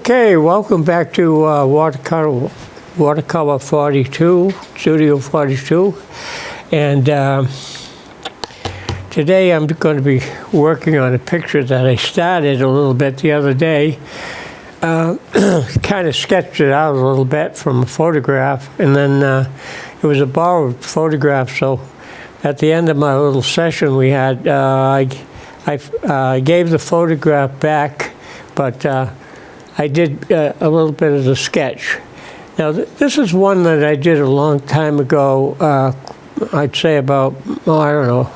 Okay, welcome back to Watercolor 42, Studio 42. And today I'm going to be working on a picture that I started a little bit the other day. Kind of sketched it out a little bit from a photograph, and then it was a borrowed photograph. So at the end of my little session we had, I gave the photograph back, but I did a little bit of the sketch. Now, this is one that I did a long time ago, I'd say about, I don't know,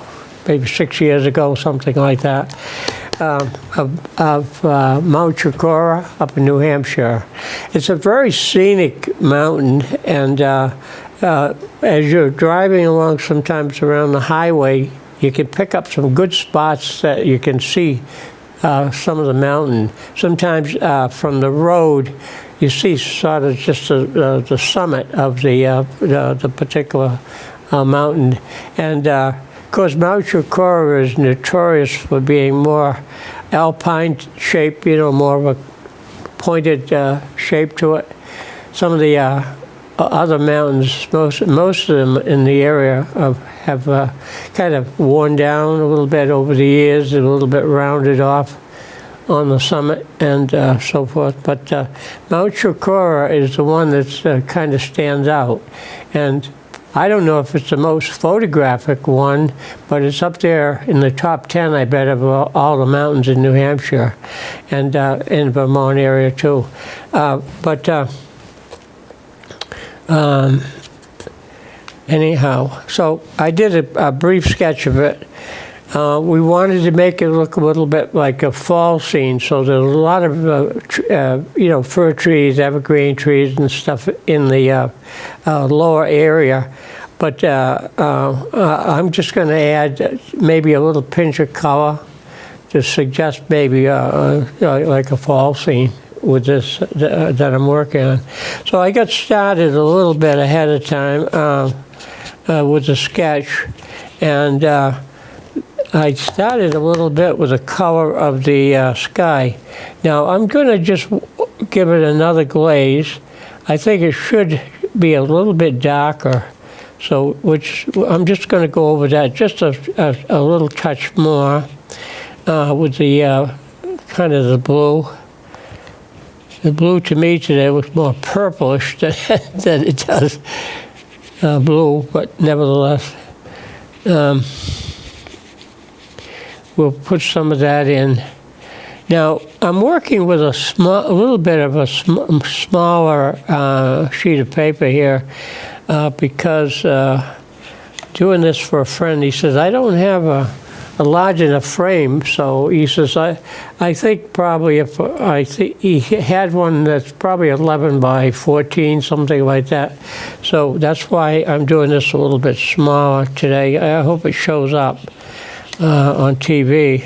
maybe 6 years ago, something like that, of Mount Chocorua up in New Hampshire. It's a very scenic mountain, and as you're driving along sometimes around the highway, you can pick up some good spots that you can see some of the mountain. Sometimes from the road, you see sort of just the summit of the particular mountain. And of course, Mount Chocorua is notorious for being more alpine shape, more of a pointed shape to it. Some of the other mountains, most of them in the area have kind of worn down a little bit over the years, a little bit rounded off on the summit and so forth. But Mount Chocorua is the one that kind of stands out. And I don't know if it's the most photographic one, but it's up there in the top 10, I bet, of all the mountains in New Hampshire and in Vermont area too. Anyhow, so I did a brief sketch of it. We wanted to make it look a little bit like a fall scene, so there's a lot of fir trees, evergreen trees, and stuff in the lower area. But I'm just going to add maybe a little pinch of color to suggest maybe like a fall scene with this that I'm working on. So I got started a little bit ahead of time with the sketch, and I started a little bit with the color of the sky. Now I'm going to just give it another glaze. I think it should be a little bit darker, so I'm just going to go over that just a little touch more with the kind of the blue. The blue to me today looks more purplish than it does blue, but nevertheless, we'll put some of that in. Now, I'm working with a little bit of a smaller sheet of paper here because doing this for a friend, he says, I don't have a large enough frame, so he says, I think probably he had one that's probably 11 by 14, something like that. So that's why I'm doing this a little bit smaller today. I hope it shows up on TV.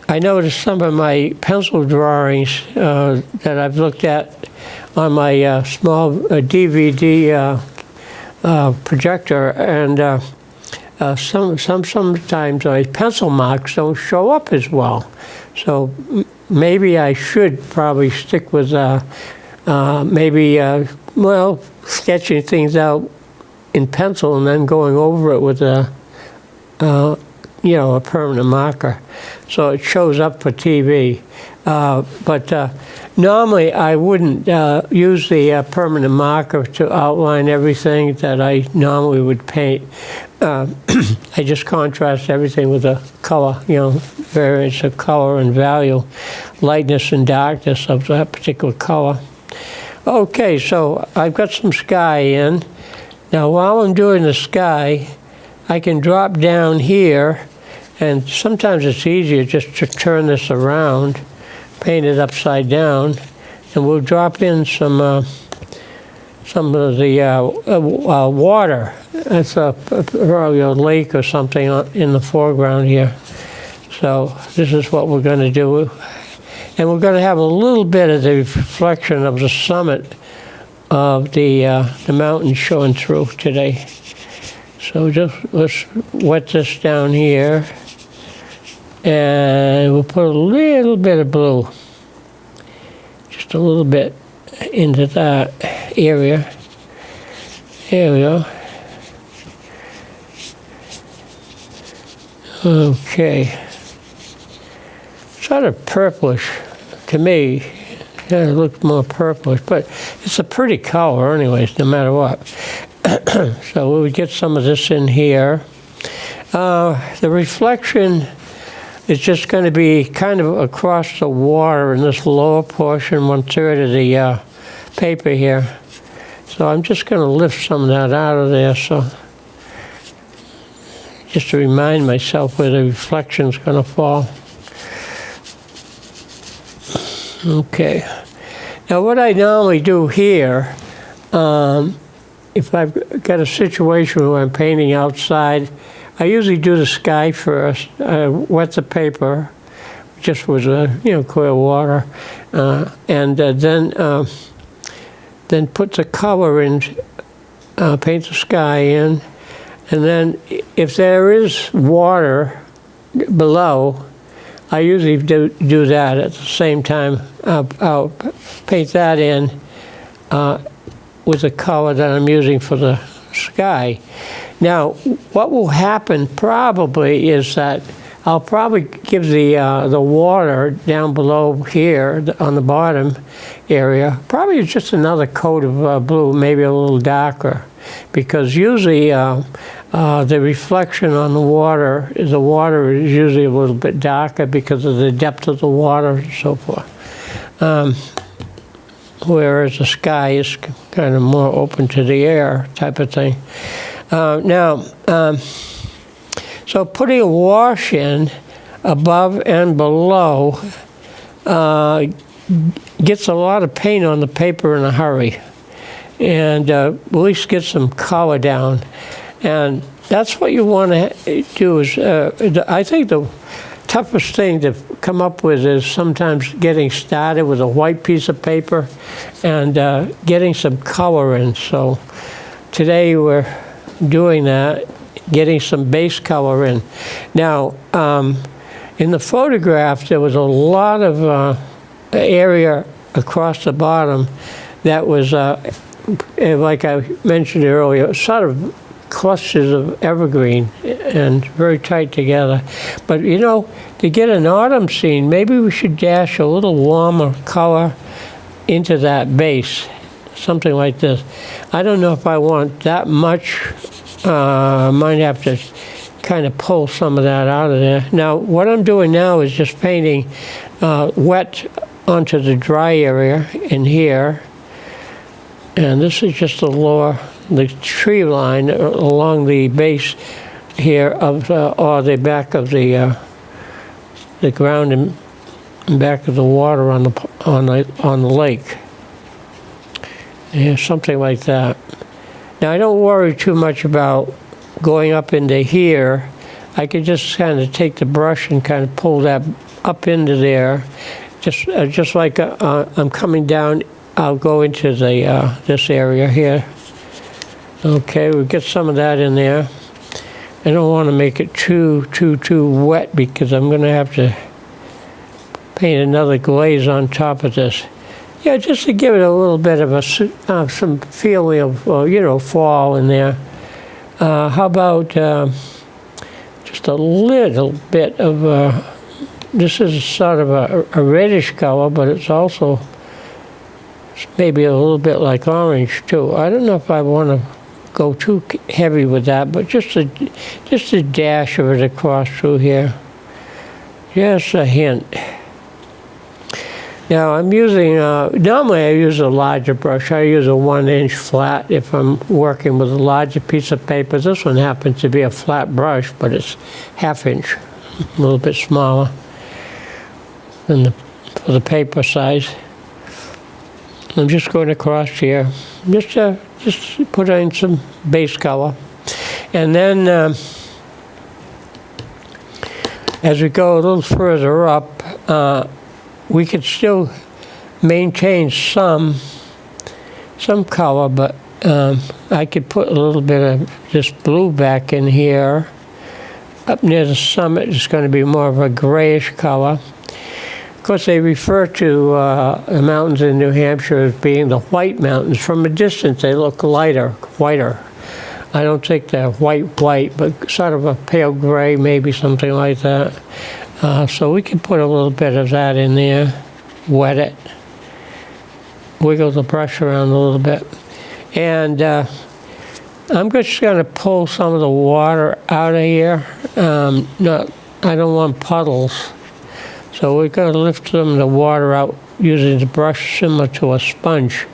I noticed some of my pencil drawings that I've looked at on my small DVD projector, and sometimes my pencil marks don't show up as well. So maybe I should probably stick with sketching things out in pencil and then going over it with a permanent marker, so it shows up for TV. But normally I wouldn't use the permanent marker to outline everything that I normally would paint. I just contrast everything with a color, variance of color and value, lightness and darkness of that particular color. Okay, so I've got some sky in. Now while I'm doing the sky, I can drop down here, and sometimes it's easier just to turn this around, paint it upside down, and we'll drop in some of the water. That's probably a lake or something in the foreground here. So this is what we're going to do. And we're going to have a little bit of the reflection of the summit of the mountain showing through today. So let's wet this down here, and we'll put a little bit of blue. just a little bit into that area. There we go. Okay. Sort of purplish to me. Yeah, it looks more purplish, but it's a pretty color anyways, no matter what. So we would get some of this in here. The reflection is just going to be kind of across the water in this lower portion, 1/3 of the paper here. So I'm just going to lift some of that out of there, so just to remind myself where the reflection's going to fall. Okay. Now what I normally do here, if I've got a situation where I'm painting outside, I usually do the sky first, wet the paper, just with clear water, and then put the color in, paint the sky in, and then if there is water below, I usually do that at the same time. I'll paint that in with the color that I'm using for the sky. Now, what will happen probably is that I'll probably give the water down below here on the bottom area, probably just another coat of blue, maybe a little darker, because usually the reflection on the water is usually a little bit darker because of the depth of the water and so forth. Whereas the sky is kind of more open to the air type of thing. So putting a wash in above and below gets a lot of paint on the paper in a hurry, and at least get some color down. And that's what you want to do. Is I think the toughest thing to come up with is sometimes getting started with a white piece of paper and getting some color in. So today we're doing that, getting some base color in. Now, in the photograph, there was a lot of area across the bottom that was, like I mentioned earlier, sort of clusters of evergreen and very tight together. But to get an autumn scene, maybe we should dash a little warmer color into that base, something like this. I don't know if I want that much. Might have to kind of pull some of that out of there. Now, what I'm doing now is just painting wet onto the dry area in here. And this is just the tree line along the base here of, or the back of the ground and back of the water on the lake. Yeah, something like that. Now, I don't worry too much about going up into here. I could just kind of take the brush and kind of pull that up into there. Just like I'm coming down, I'll go into this area here. Okay, we'll get some of that in there. I don't want to make it too wet because I'm going to have to paint another glaze on top of this. Yeah, just to give it a little bit of some feeling of, fall in there. How about just a little bit of, this is sort of a reddish color, but it's also maybe a little bit like orange too. I don't know if I want to go too heavy with that, but just a dash of it across through here. Just a hint. Now I'm using, normally I use a larger brush. I use a 1-inch flat if I'm working with a larger piece of paper. This one happens to be a flat brush, but it's 1/2 inch, a little bit smaller than for the paper size. I'm just going across here, just put in some base color. And then as we go a little further up, we could still maintain some color, but I could put a little bit of this blue back in here. Up near the summit, it's going to be more of a grayish color. Of course, they refer to the mountains in New Hampshire as being the White Mountains. From a distance, they look whiter. I don't think they're white, but sort of a pale gray, maybe something like that. So we can put a little bit of that in there, wet it, wiggle the brush around a little bit. And I'm just going to pull some of the water out of here. I don't want puddles. So we're going to lift the water out using the brush similar to a sponge.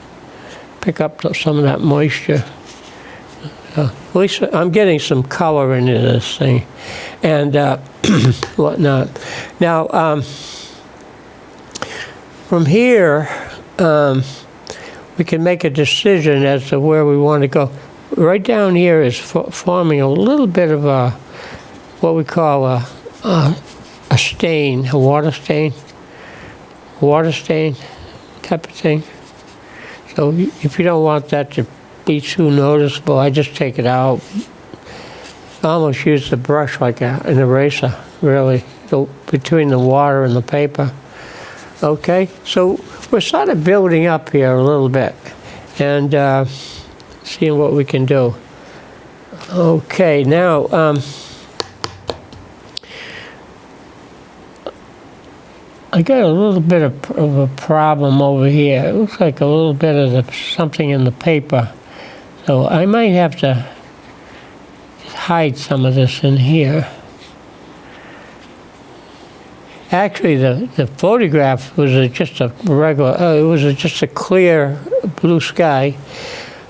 Pick up some of that moisture. At least I'm getting some color into this thing and whatnot. Now, from here, we can make a decision as to where we want to go. Right down here is forming a little bit of what we call a stain, a water stain type of thing. So if you don't want that to be too noticeable, I just take it out. I almost use the brush like an eraser, really, between the water and the paper. Okay, so we're sort of building up here a little bit and seeing what we can do. Okay, now I got a little bit of a problem over here. It looks like a little bit of something in the paper. So I might have to hide some of this in here. Actually, the photograph was just a regular, it was just a clear blue sky.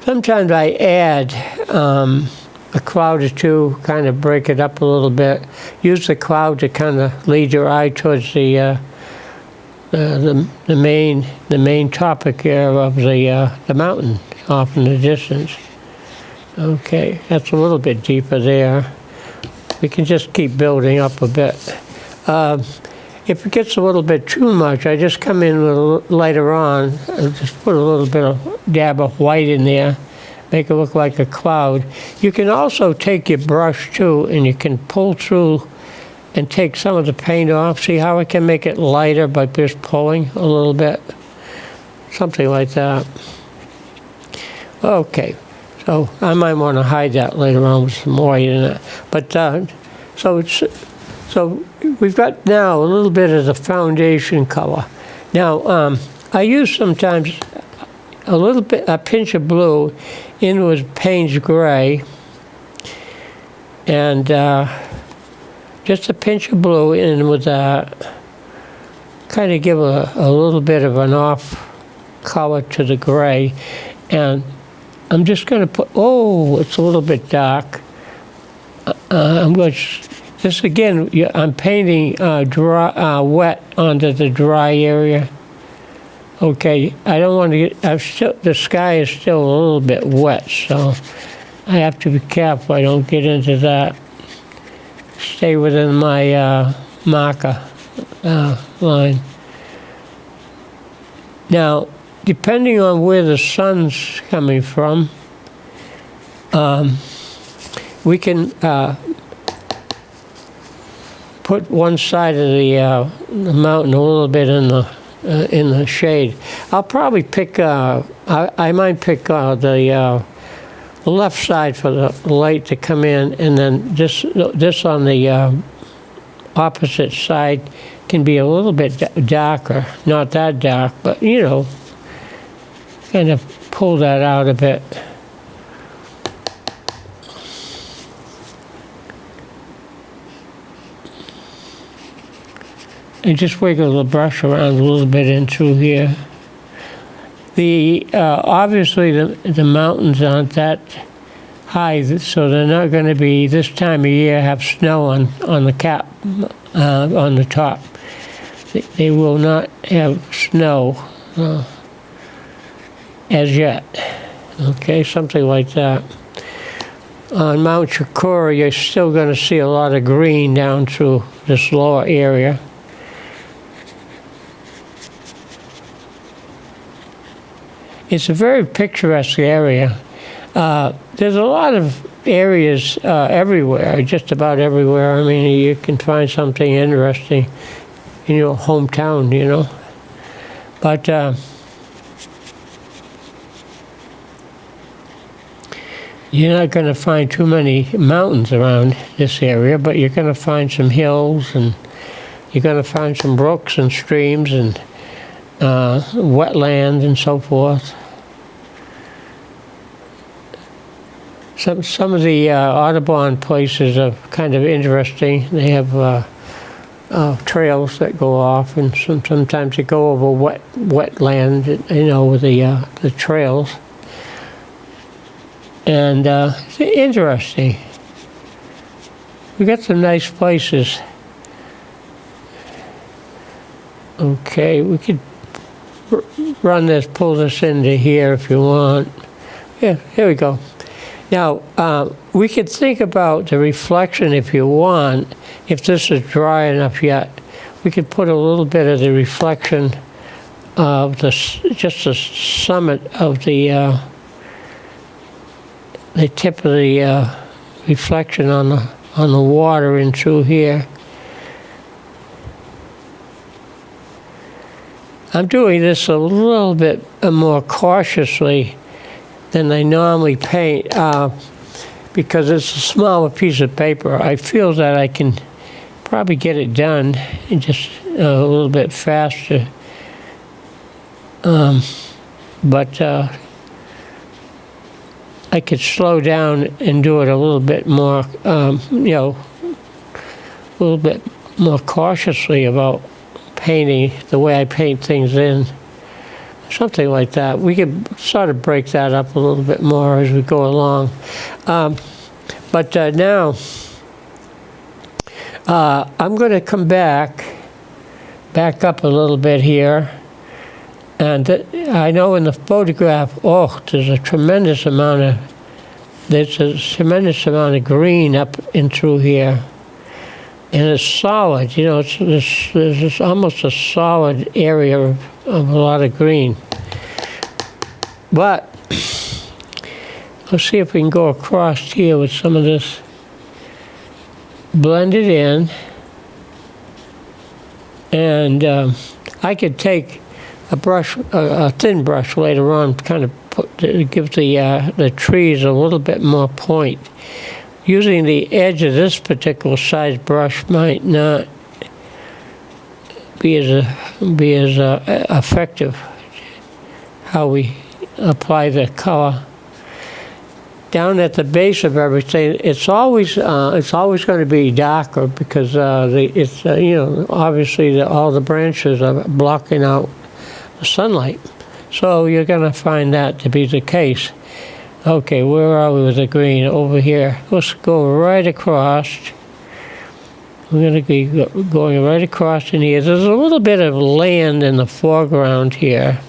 Sometimes I add a cloud or two, kind of break it up a little bit. Use the cloud to kind of lead your eye towards the main topic here of the mountain off in the distance. Okay, that's a little bit deeper there. We can just keep building up a bit. If it gets a little bit too much, I just come in with later on, just put a little bit of dab of white in there, make it look like a cloud. You can also take your brush too, and you can pull through and take some of the paint off. See how I can make it lighter by just pulling a little bit? Something like that. Okay, so I might want to hide that later on with some white in it. But so we've got now a little bit of the foundation color. Now I use sometimes a pinch of blue in with Payne's gray, and just a pinch of blue in with kind of give a little bit of an off color to the gray. And I'm just going to put, it's a little bit dark. I'm going to, this again, I'm painting wet onto the dry area. Okay, I don't want to get, the sky is still a little bit wet, so I have to be careful I don't get into that. Stay within my marker line. Now, depending on where the sun's coming from, we can put one side of the mountain a little bit in the shade. I'll probably pick, I might pick the left side for the light to come in, and then this on the opposite side can be a little bit darker. Not that dark, but you know, kind of pull that out a bit. And just wiggle the brush around a little bit in through here. Obviously the mountains aren't that high, so they're not going to be this time of year have snow on the cap, on the top. They will not have snow as yet. Okay, something like that. On Mount Chocorua, you're still going to see a lot of green down through this lower area. It's a very picturesque area. There's a lot of areas everywhere, just about everywhere. I mean, you can find something interesting. in your hometown, you know. But you're not going to find too many mountains around this area, but you're going to find some hills, and you're going to find some brooks and streams and wetlands and so forth. Some of the Audubon places are kind of interesting. They have trails that go off, and sometimes they go over wetland, you know, with the trails. And it's interesting. We got some nice places. Okay, we could pull this into here if you want. Yeah, here we go. Now, we could think about the reflection if you want. If this is dry enough yet, we could put a little bit of the reflection of just the summit of the tip of the reflection on the water in through here. I'm doing this a little bit more cautiously than I normally paint because it's a smaller piece of paper. I feel that I can probably get it done in just a little bit faster. But I could slow down and do it a little bit more, you know, a little bit more cautiously about painting the way I paint things in. Something like that. We could sort of break that up a little bit more as we go along. But now, I'm going to come back up a little bit here. And I know in the photograph, there's a tremendous amount of green up in through here. And it's solid, you know, there's almost a solid area of a lot of green. But let's see if we can go across here with some of this. Blend it in. And I could take a brush, a thin brush later on, kind of give the trees a little bit more point. Using the edge of this particular size brush might not be as effective how we apply the color. Down at the base of everything, it's always going to be darker because you know, obviously all the branches are blocking out the sunlight. So you're going to find that to be the case. Okay, where are we with the green? Over here. Let's go right across. We're going to be going right across in here. There's a little bit of land in the foreground here.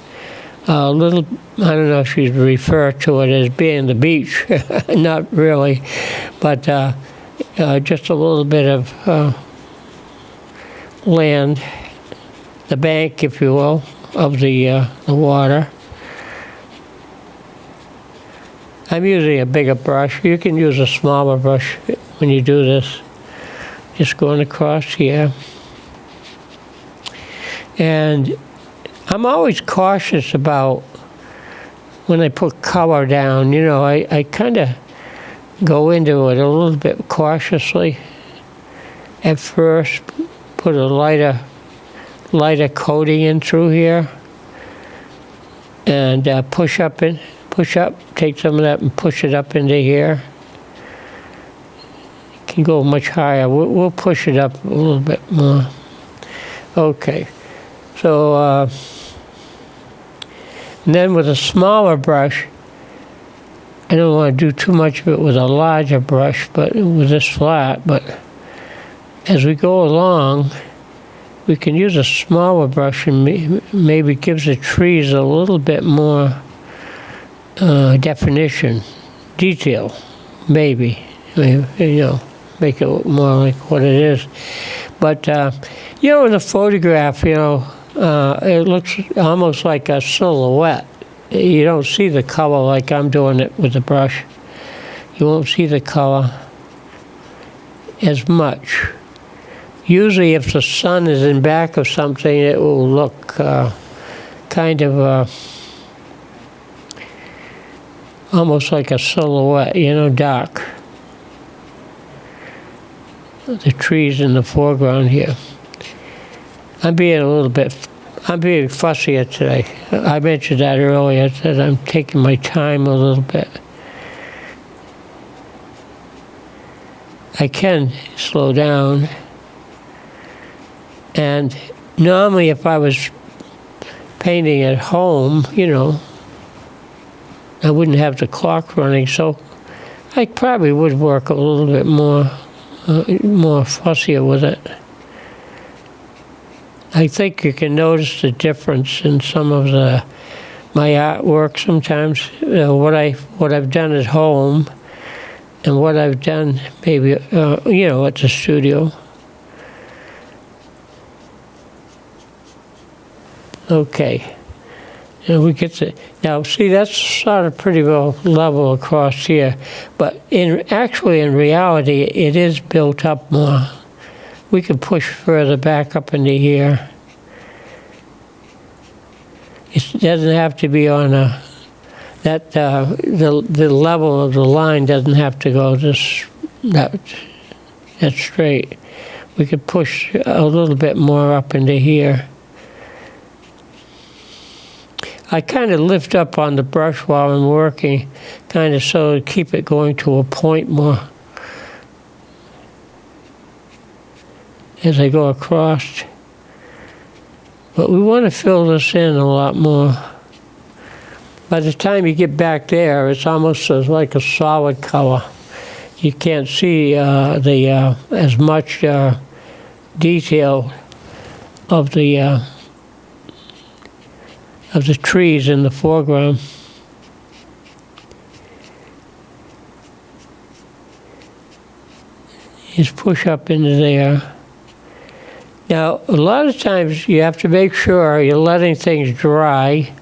A little, I don't know if you'd refer to it as being the beach. Not really. But just a little bit of land, the bank, if you will, of the water. I'm using a bigger brush. You can use a smaller brush when you do this. Just going across here. And I'm always cautious about when I put color down. You know, I kind of go into it a little bit cautiously. At first, put a lighter coating in through here. And push up, take some of that and push it up into here. It can go much higher. We'll push it up a little bit more. Okay. So, and then with a smaller brush, I don't want to do too much of it with a larger brush, but with this flat. But as we go along, we can use a smaller brush and maybe gives the trees a little bit more definition, detail, maybe, you know, make it look more like what it is. But, you know, in the photograph, you know, it looks almost like a silhouette. You don't see the color like I'm doing it with the brush. You won't see the color as much. Usually if the sun is in back of something, it will look kind of almost like a silhouette, you know, dark. The trees in the foreground here. I'm being fussier today. I mentioned that earlier, that I'm taking my time a little bit. I can slow down. And normally if I was painting at home, you know, I wouldn't have the clock running, so I probably would work a little bit more fussier with it. I think you can notice the difference in some of my artwork sometimes, what I've done at home and what I've done maybe, you know, at the studio. Okay, and we get to, now see, that's sort of pretty well level across here, but in reality, it is built up more. We can push further back up into here. It doesn't have to be on the level of the line doesn't have to go that straight. We could push a little bit more up into here. I kind of lift up on the brush while I'm working, kind of so to keep it going to a point more as I go across. But we want to fill this in a lot more. By the time you get back there, it's almost like a solid color. You can't see as much detail of the trees in the foreground. Just push up into there. Now, a lot of times you have to make sure you're letting things dry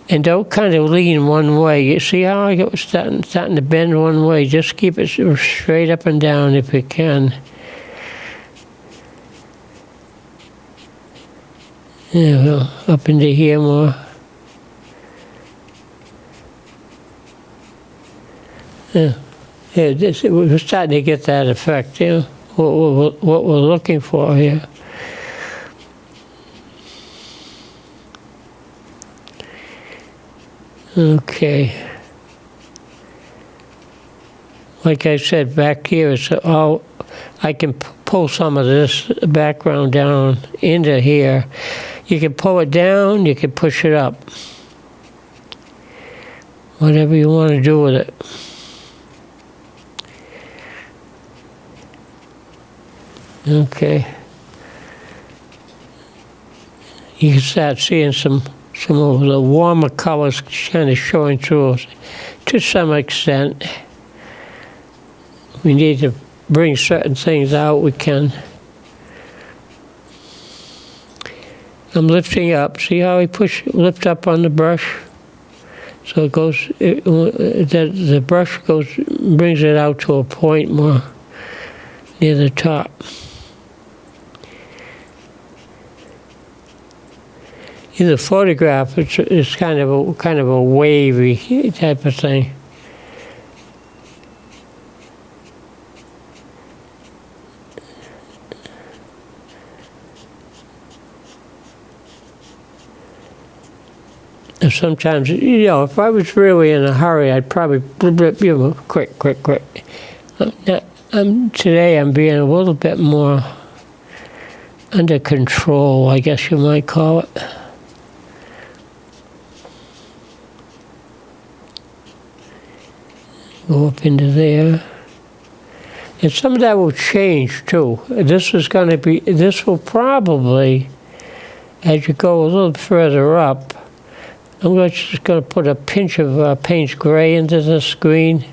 and don't kind of lean one way. You see how I get starting to bend one way? Just keep it straight up and down if you can. There we go, up into here more. Yeah, we're starting to get that effect, you know, what we're looking for here. Okay. Like I said, back here, it's all, I can pull some of this background down into here. You can pull it down, you can push it up. Whatever you want to do with it. Okay. You can start seeing some of the warmer colors kind of showing through to some extent. We need to bring certain things out, we can. I'm lifting up. See how I lift up on the brush? So it goes, the brush brings it out to a point more near the top. In the photograph, it's kind of a wavy type of thing. And sometimes, you know, if I was really in a hurry, I'd probably, you know, quick. Today I'm being a little bit more under control, I guess you might call it. Go up into there. And some of that will change too. This will probably, as you go a little further up, I'm just going to put a pinch of Payne's Gray into the screen,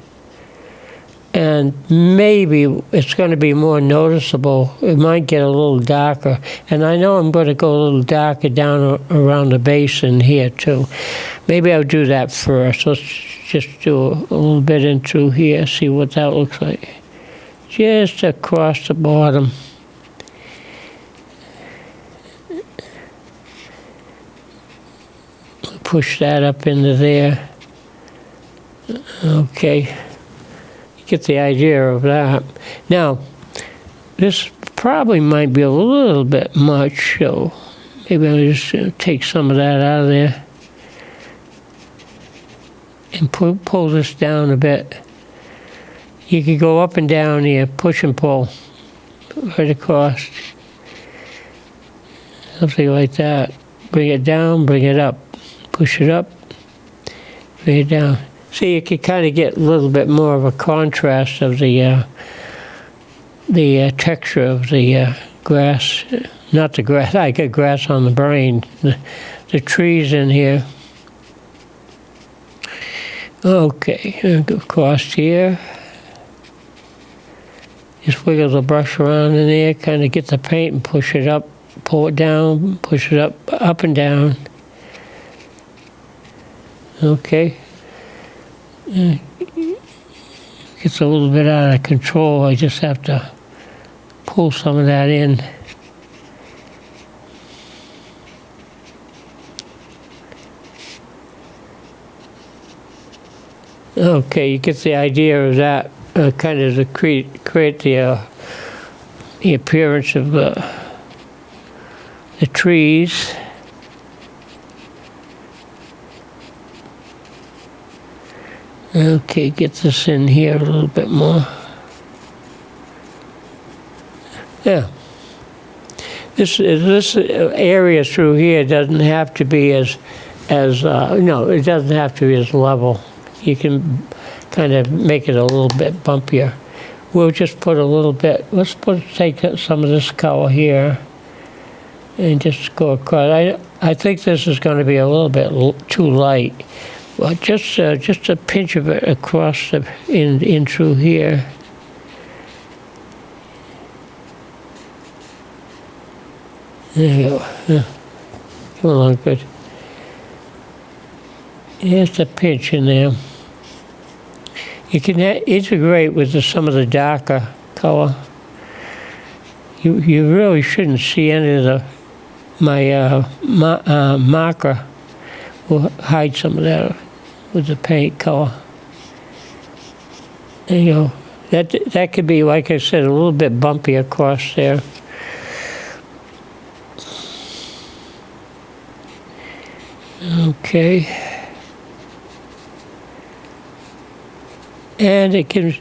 and maybe it's going to be more noticeable. It might get a little darker, and I know I'm going to go a little darker down around the basin here too. Maybe I'll do that first. Let's just do a little bit into here, see what that looks like. Just across the bottom. push that up into there. Okay, you get the idea of that. Now, this probably might be a little bit much, so maybe I'll just take some of that out of there and pull this down a bit. You can go up and down here, push and pull right across. Something like that. Bring it down, bring it up. Push it up, bring it down. See, you can kind of get a little bit more of a contrast of the texture of the grass. Not the grass, I get grass on the brain. The trees in here. Okay, go across here. Just wiggle the brush around in there, kind of get the paint and push it up, pull it down, push it up and down. Okay. Gets a little bit out of control. I just have to pull some of that in. Okay, you get the idea of that, kind of to create the appearance of the trees. Okay, get this in here a little bit more. Yeah. This area through here doesn't have to be as no, it doesn't have to be as level. You can kind of make it a little bit bumpier. We'll just put a little bit, take some of this color here and just go across. I think this is going to be a little bit too light. Well, just a pinch of it across in through here. There you go. Yeah. Come along, good. Just a pinch in there. You can integrate with some of the darker color. You really shouldn't see any of my marker. Will hide some of that with the paint color. There you go. That could be, like I said, a little bit bumpy across there. Okay. And it can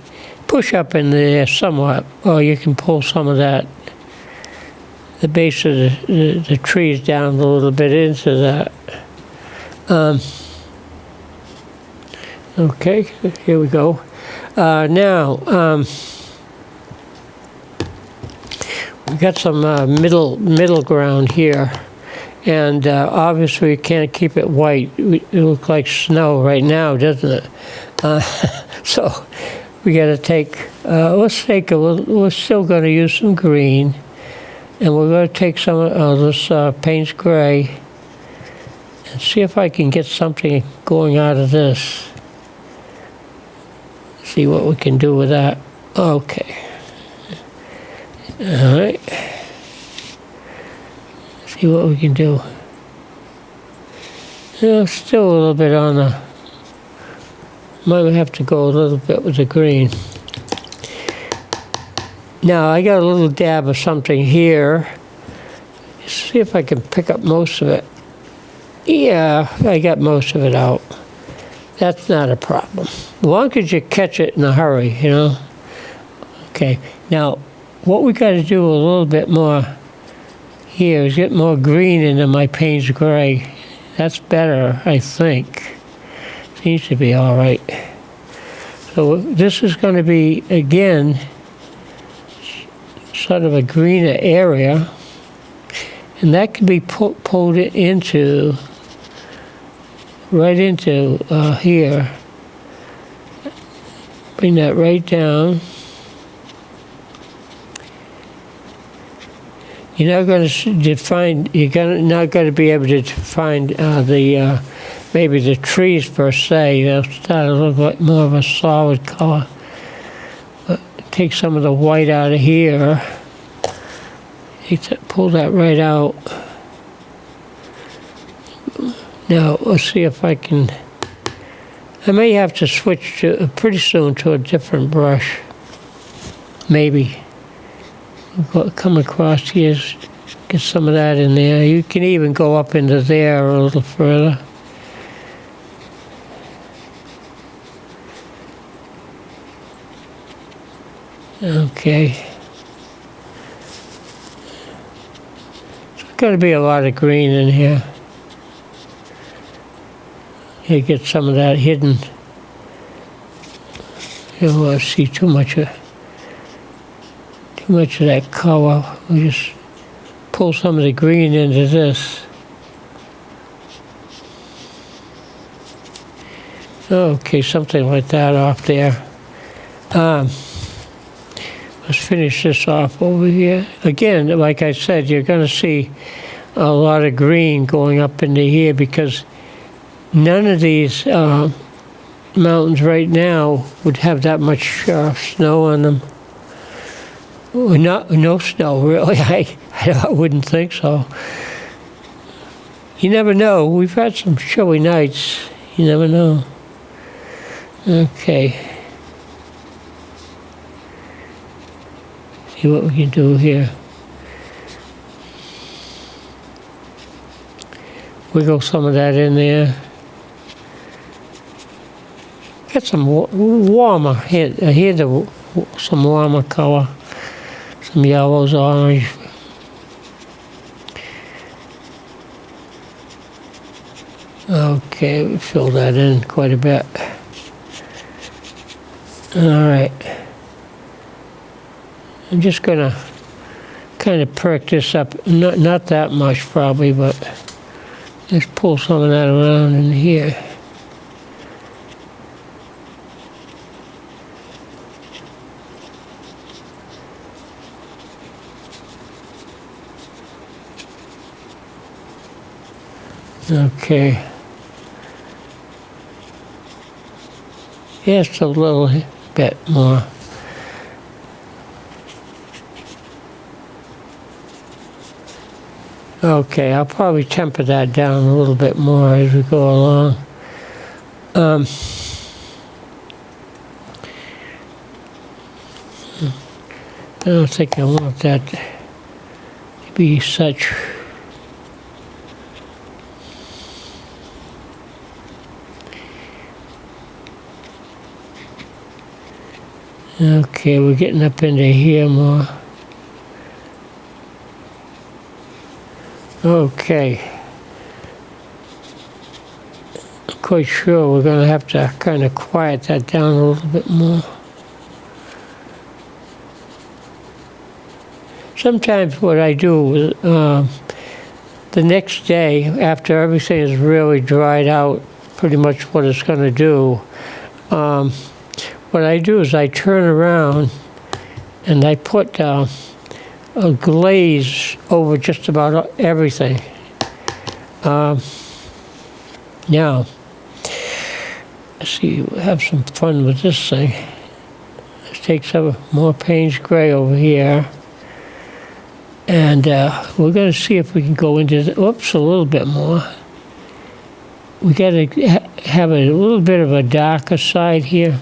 push up in there somewhat, or you can pull some of that, the base of the trees down a little bit into that. Okay, here we go. Now, we got some middle ground here, and obviously we can't keep it white. It looks like snow right now, doesn't it? So we got to take. We're still going to use some green, and we're going to take some of this Payne's Gray. And see if I can get something going out of this. See what we can do with that. Okay. All right. See what we can do. Still a little bit on the... Might have to go a little bit with the green. Now, I got a little dab of something here. See if I can pick up most of it. Yeah, I got most of it out. That's not a problem. As long as you catch it in a hurry, you know. Okay, now what we got to do a little bit more here is get more green into my Payne's Gray. That's better, I think. Seems to be all right. So this is going to be, again, sort of a greener area. And that can be pulled into... right into here. Bring that right down. You're not going to define. You're not going to be able to define maybe the trees per se. They'll start to look like more of a solid color. But take some of the white out of here. Pull that right out. Now, let's see if I can... I may have to switch to, pretty soon to a different brush. Maybe. Come across here, get some of that in there. You can even go up into there a little further. Okay. There's got to be a lot of green in here. You get some of that hidden. You don't want to see too much of that color. We just pull some of the green into this. Okay, something like that off there. Let's finish this off over here. Again, like I said, you're going to see a lot of green going up into here because none of these mountains right now would have that much snow on them. No snow, really. I wouldn't think so. You never know. We've had some chilly nights. You never know. Okay. See what we can do here. Wiggle some of that in there. Get some warmer. Here's some warmer color. Some yellows, orange. Okay, we fill that in quite a bit. All right. I'm just gonna kind of perk this up. Not that much probably, but let's pull some of that around in here. Okay. Just a little bit more. Okay, I'll probably temper that down a little bit more as we go along. I don't think I want that to be such. Okay, we're getting up into here more. Okay. I'm quite sure we're going to have to kind of quiet that down a little bit more. Sometimes what I do, the next day, after everything is really dried out, pretty much what it's going to do, what I do is I turn around and I put a glaze over just about everything. Now, let's see, we'll have some fun with this thing. Let's take some more Payne's Gray over here. And we're going to see if we can go into a little bit more. We got to have a little bit of a darker side here.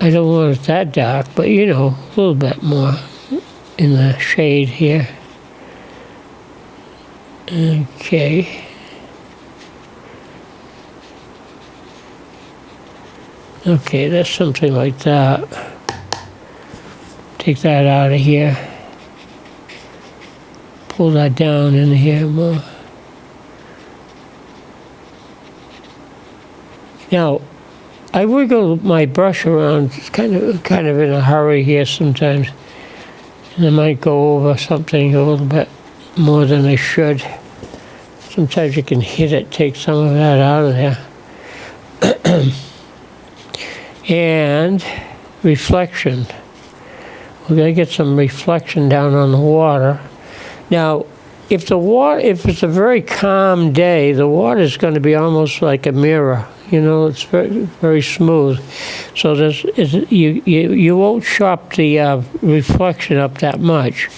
I don't want it that dark, but you know, a little bit more in the shade here. Okay. Okay, that's something like that. Take that out of here. Pull that down in here more. Now, I wiggle my brush around kind of in a hurry here sometimes. And I might go over something a little bit more than I should. Sometimes you can hit it, take some of that out of there. And reflection. We're going to get some reflection down on the water. Now, if it's a very calm day, the water is going to be almost like a mirror. You know, it's very, very smooth. So you won't chop the reflection up that much.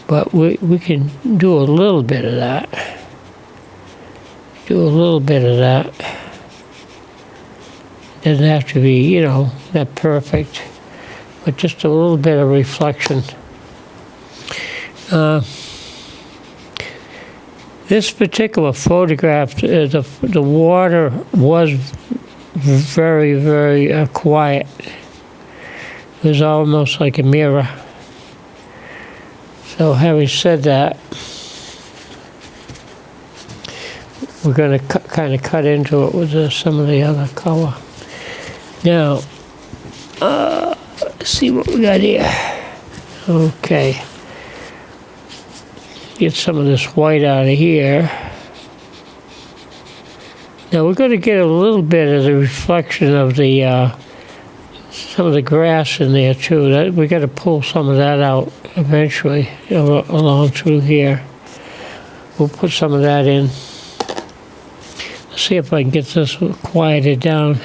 But we can do a little bit of that. do a little bit of that. Doesn't have to be, you know, that perfect, but just a little bit of reflection. This particular photograph, the water was very, very quiet. It was almost like a mirror. So having said that, we're going to kind of cut into it with some of the other color. Now, let's see what we got here. Okay. Get some of this white out of here. Now we're going to get a little bit of the reflection of the some of the grass in there too. We got to pull some of that out eventually, along through here. We'll put some of that in. Let's see if I can get this quieted down.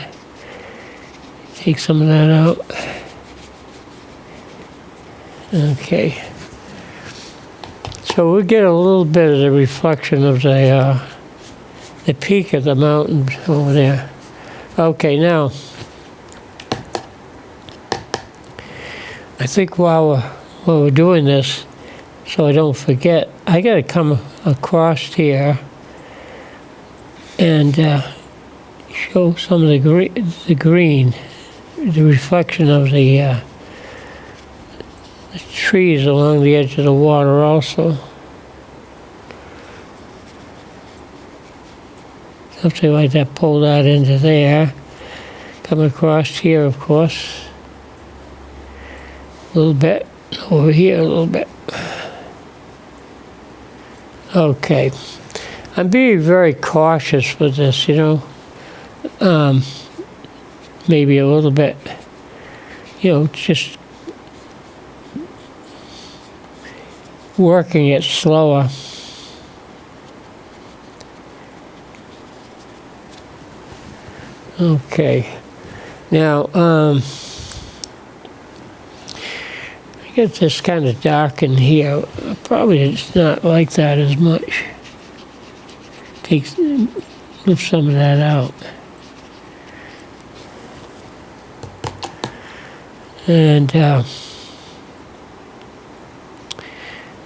Take some of that out. Okay. So we'll get a little bit of the reflection of the peak of the mountain over there. Okay, now, I think while we're doing this, so I don't forget, I got to come across here and show some of the green, the reflection of the trees along the edge of the water also. Something like that, pull that into there. Come across here, of course. A little bit. Over here a little bit. Okay. I'm being very cautious with this, you know. Maybe a little bit, you know, just working it slower. Okay. Now, I get this kind of dark in here. Probably it's not like that as much. Lift some of that out. And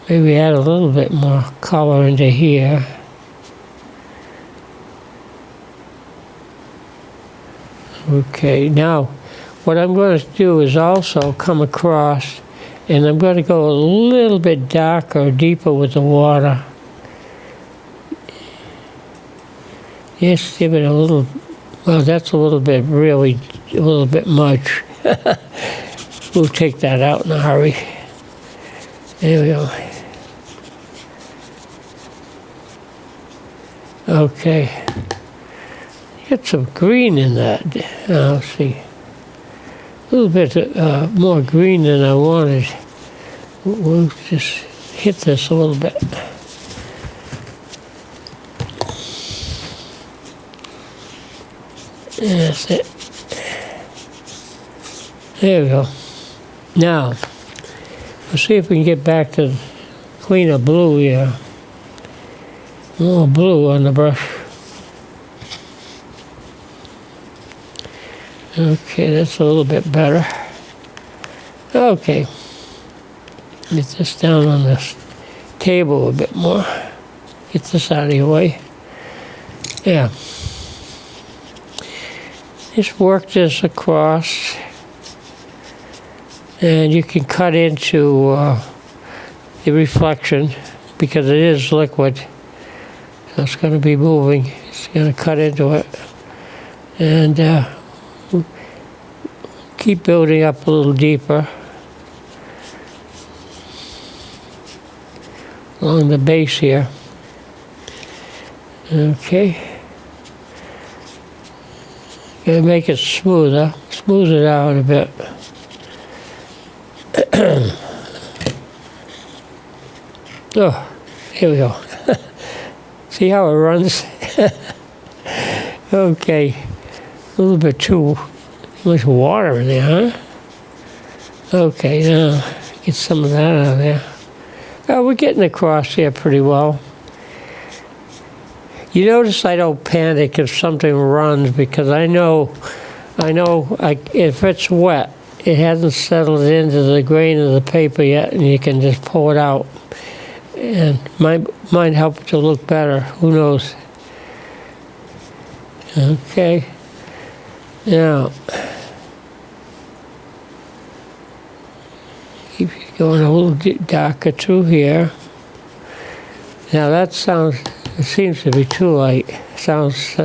maybe add a little bit more color into here. Okay, now what I'm going to do is also come across, and I'm going to go a little bit darker, deeper with the water. Just give it a little, well, that's a little bit, really, a little bit much. We'll take that out in a hurry. There we go. Okay. Get some green in that. Let's see. A little bit more green than I wanted. We'll just hit this a little bit. That's it. There we go. Now, let's see if we can get back to cleaner blue here. More blue on the brush. Okay, that's a little bit better. Okay. Get this down on this table a bit more. Get this out of your way. Yeah. Just work this across. And you can cut into the reflection because it is liquid. So it's going to be moving. It's going to cut into it. And keep building up a little deeper along the base here. Okay. Gotta make it smoother. Smooth it out a bit. Oh, here we go. See how it runs? Okay. A little bit too much water in there, huh? Okay, now get some of that out of there. We're getting across here pretty well. You notice I don't panic if something runs, because I know if it's wet, it hasn't settled into the grain of the paper yet, and you can just pull it out. And might help it to look better. Who knows? Okay. Now, keep going a little darker through here. Now that sounds, it seems to be too light. Seems.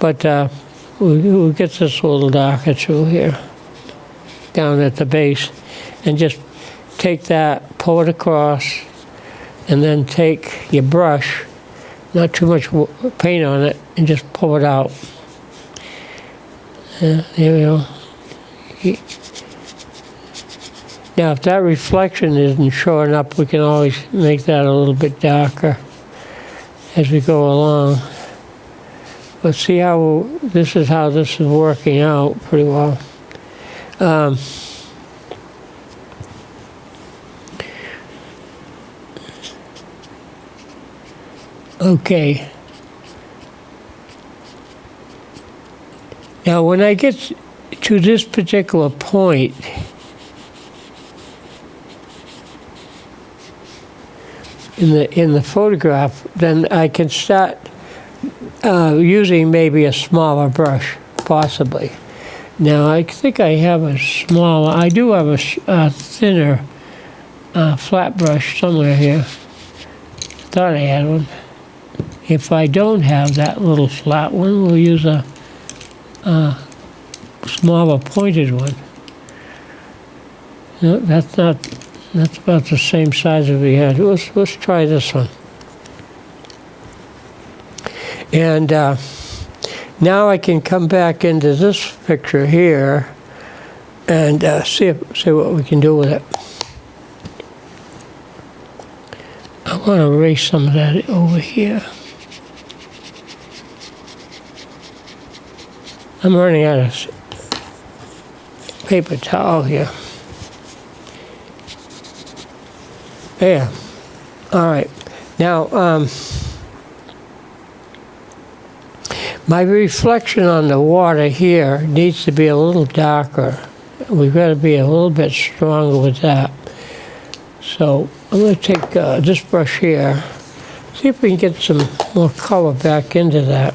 But we'll get this a little darker through here, down at the base, and just take that, pull it across, and then take your brush, not too much paint on it, and just pull it out. There we go. Now, if that reflection isn't showing up, we can always make that a little bit darker as we go along. Let's see how this is working out pretty well. Okay. Now, when I get to this particular point, in the photograph, then I can start using maybe a smaller brush, possibly. Now, I think I have I do have a thinner flat brush somewhere here. Thought I had one. If I don't have that little flat one, we'll use a smaller pointed one. No, that's not. That's about the same size as we had. Let's try this one. And now I can come back into this picture here and see what we can do with it. I want to erase some of that over here. I'm running out of paper towel here. There. All right. Now, my reflection on the water here needs to be a little darker. We've got to be a little bit stronger with that. So I'm going to take this brush here, see if we can get some more color back into that.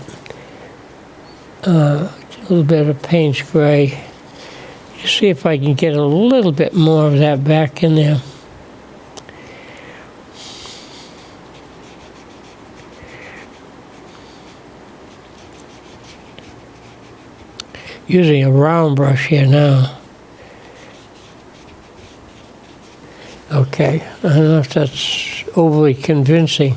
A little bit of Payne's Gray. See if I can get a little bit more of that back in there. Using a round brush here now. Okay, I don't know if that's overly convincing.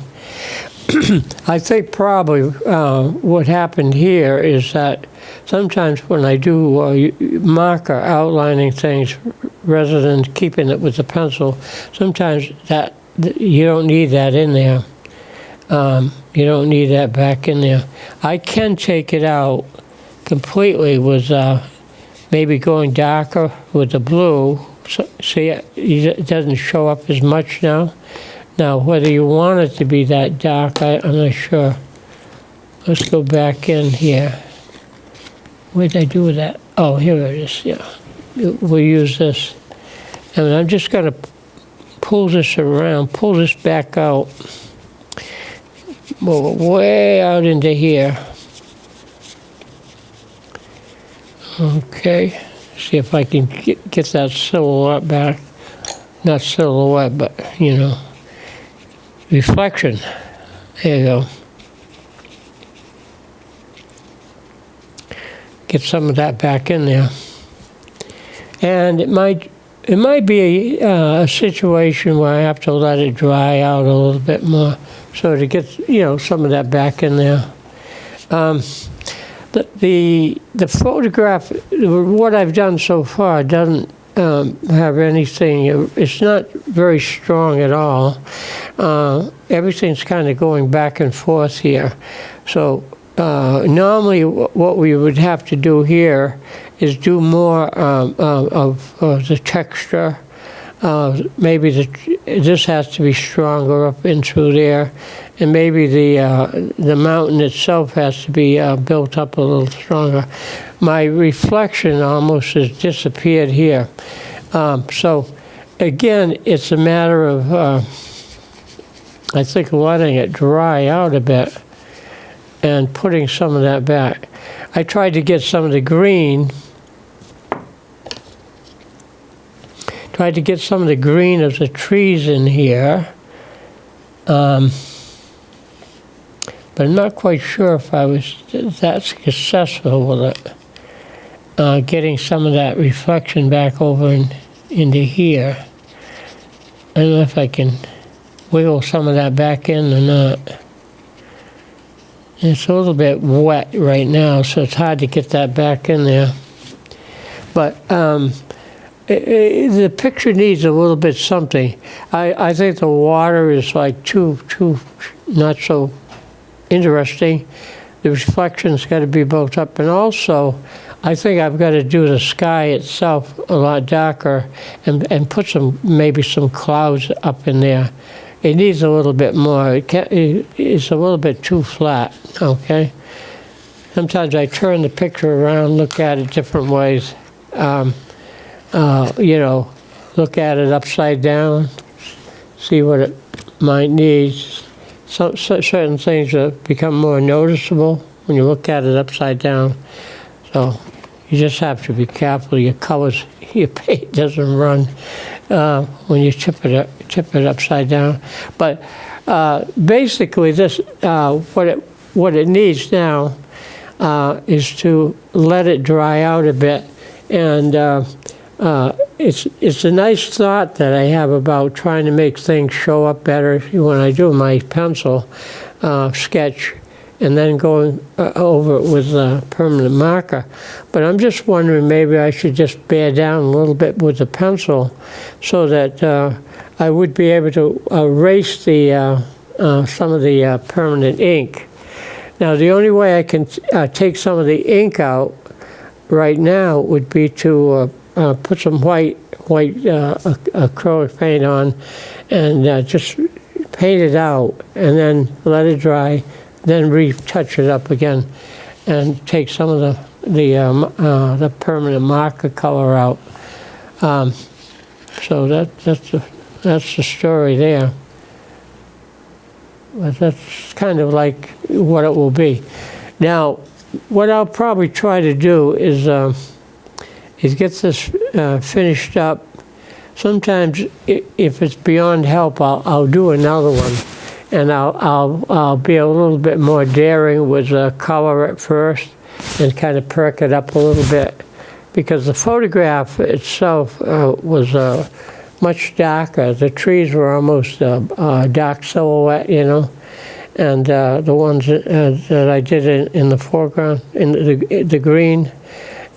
I think probably what happened here is that sometimes when I do marker outlining things rather than keeping it with the pencil, sometimes that you don't need that in there. You don't need that back in there. I can take it out completely with maybe going darker with the blue. So, see, it doesn't show up as much now. Now, whether you want it to be that dark, I'm not sure. Let's go back in here. What did I do with that? Oh, here it is, yeah. We'll use this. And I'm just going to pull this around, pull this back out. Move it way out into here. Okay, see if I can get that silhouette back. Not silhouette, but, you know, reflection. There you go. Get some of that back in there. And it might be a situation where I have to let it dry out a little bit more, so to get, you know, some of that back in there. The photograph, what I've done so far doesn't have anything, it's not very strong at all. Everything's kind of going back and forth here. So normally what we would have to do here is do more of the texture maybe this has to be stronger up in through there, and maybe the mountain itself has to be built up a little stronger. My reflection almost has disappeared here. So again, it's a matter of, I think, letting it dry out a bit and putting some of that back. I tried to get some of the green, of the trees in here, but I'm not quite sure if I was that successful with it. Getting some of that reflection back over into here. I don't know if I can wiggle some of that back in or not. It's a little bit wet right now, so it's hard to get that back in there. But the picture needs a little bit something. I think the water is like too not so interesting. The reflection's got to be built up, and also I think I've got to do the sky itself a lot darker and put maybe some clouds up in there. It needs a little bit more. It's a little bit too flat, okay? Sometimes I turn the picture around, look at it different ways. You know, look at it upside down, see what it might need. Certain things become more noticeable when you look at it upside down. So you just have to be careful your colors, your paint doesn't run when you chip it upside down. But basically, this what it needs now is to let it dry out a bit, and it's a nice thought that I have about trying to make things show up better when I do my pencil sketch, and then going over it with a permanent marker. But I'm just wondering, maybe I should just bear down a little bit with the pencil so that I would be able to erase some of the permanent ink. Now, the only way I can take some of the ink out right now would be to put some white acrylic paint on and just paint it out and then let it dry, then retouch it up again and take some of the permanent marker color out. So that's the story there. But that's kind of like what it will be. Now, what I'll probably try to do is get this finished up. Sometimes, if it's beyond help, I'll do another one, and I'll be a little bit more daring with the color at first, and kind of perk it up a little bit, because the photograph itself was much darker. The trees were almost dark silhouette, you know, and the ones that I did in the foreground, in the green,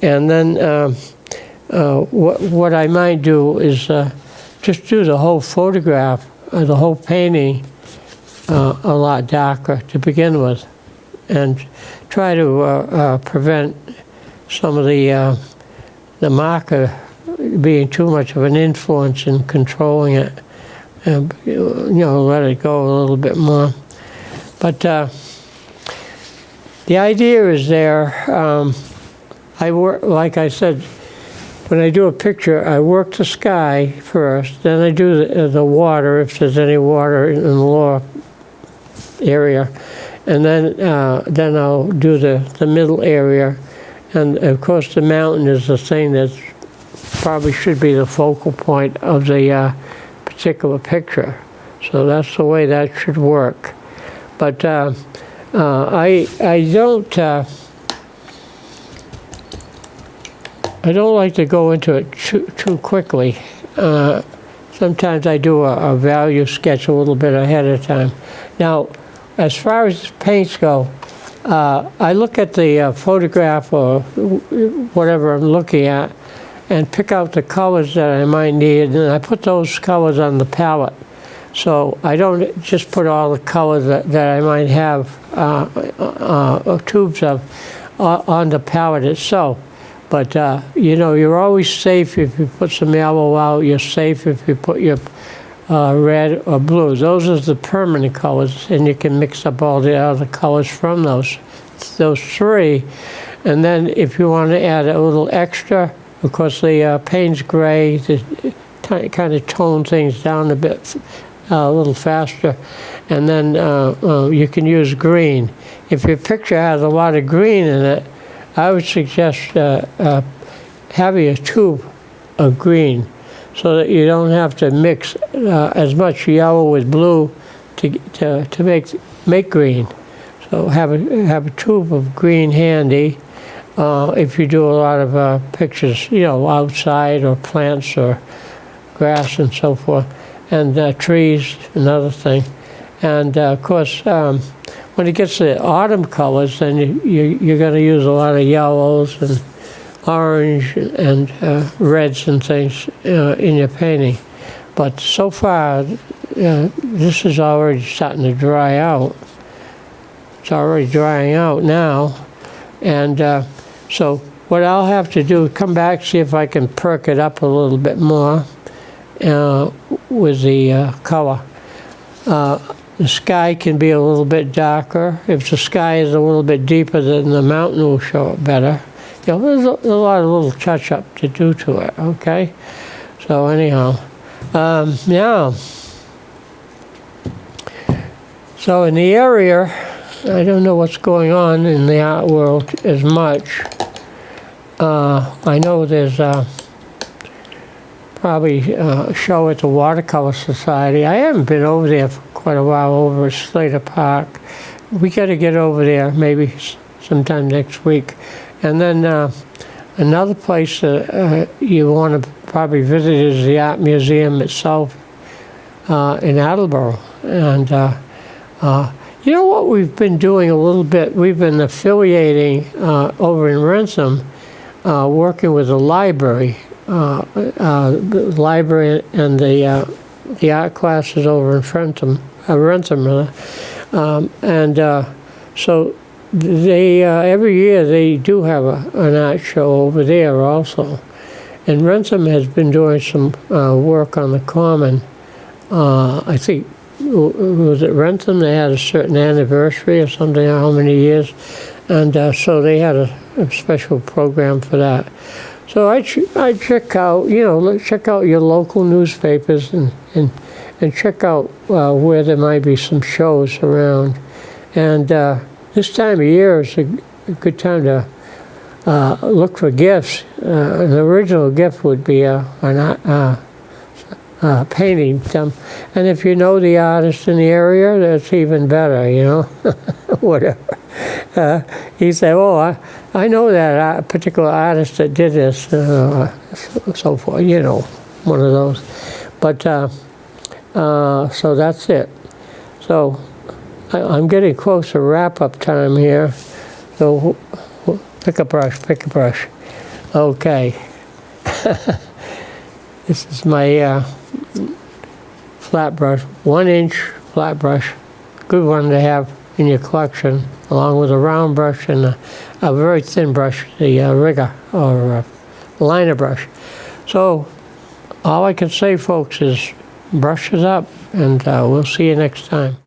and then what I might do is just do the whole photograph, the whole painting, a lot darker to begin with, and try to prevent some of the marker being too much of an influence in controlling it, and you know, let it go a little bit more. But the idea is there. I work, like I said, when I do a picture, I work the sky first, then I do the water, if there's any water in the lower area, and then I'll do the middle area, and of course the mountain is the thing that probably should be the focal point of the particular picture. So that's the way that should work. But I don't like to go into it too quickly. Sometimes I do a value sketch a little bit ahead of time. Now, as far as paints go, I look at the photograph or whatever I'm looking at and pick out the colors that I might need, and I put those colors on the palette. So I don't just put all the colors that I might have tubes of on the palette itself, But, you know, you're always safe if you put some yellow out. You're safe if you put your red or blue. Those are the permanent colors, and you can mix up all the other colors from those three. And then if you want to add a little extra, of course the Payne's gray to kind of tone things down a bit, a little faster. And then you can use green. If your picture has a lot of green in it, I would suggest having a tube of green so that you don't have to mix as much yellow with blue to make green. So have a tube of green handy if you do a lot of pictures, you know, outside or plants or grass and so forth, and trees, another thing. And of course, when it gets to the autumn colors, then you're going to use a lot of yellows and orange and reds and things in your painting. But so far, this is already starting to dry out. It's already drying out now. And so what I'll have to do is come back, see if I can perk it up a little bit more with the color. The sky can be a little bit darker. If the sky is a little bit deeper, then the mountain will show up better. You know, there's a lot of little touch-up to do to it, okay? So anyhow, yeah. So in the area, I don't know what's going on in the art world as much. I know there's probably a show at the Watercolor Society. I haven't been over there for quite a while, over at Slater Park. We got to get over there maybe sometime next week. And then another place you want to probably visit is the Art Museum itself in Attleboro. And you know what we've been doing a little bit? We've been affiliating over in Ransom, working with the library. The library and the art classes over in Ransom rather. So they every year they do have an art show over there also. And Ransom has been doing some work on the Common. I think, was it Ransom? They had a certain anniversary or something, how many years. And so they had a special program for that. So I check out, you know, check out your local newspapers and check out where there might be some shows around. And this time of year is a good time to look for gifts. An original gift would be a painting them. And if you know the artist in the area, that's even better, you know, whatever. He said, oh, I know that particular artist that did this, so forth, you know, one of those. But, so that's it. So I'm getting close to wrap-up time here. So pick a brush. Okay. This is my flat brush, 1-inch flat brush. Good one to have in your collection, along with a round brush and a very thin brush, the rigger or liner brush. So all I can say, folks, is brush it up, and we'll see you next time.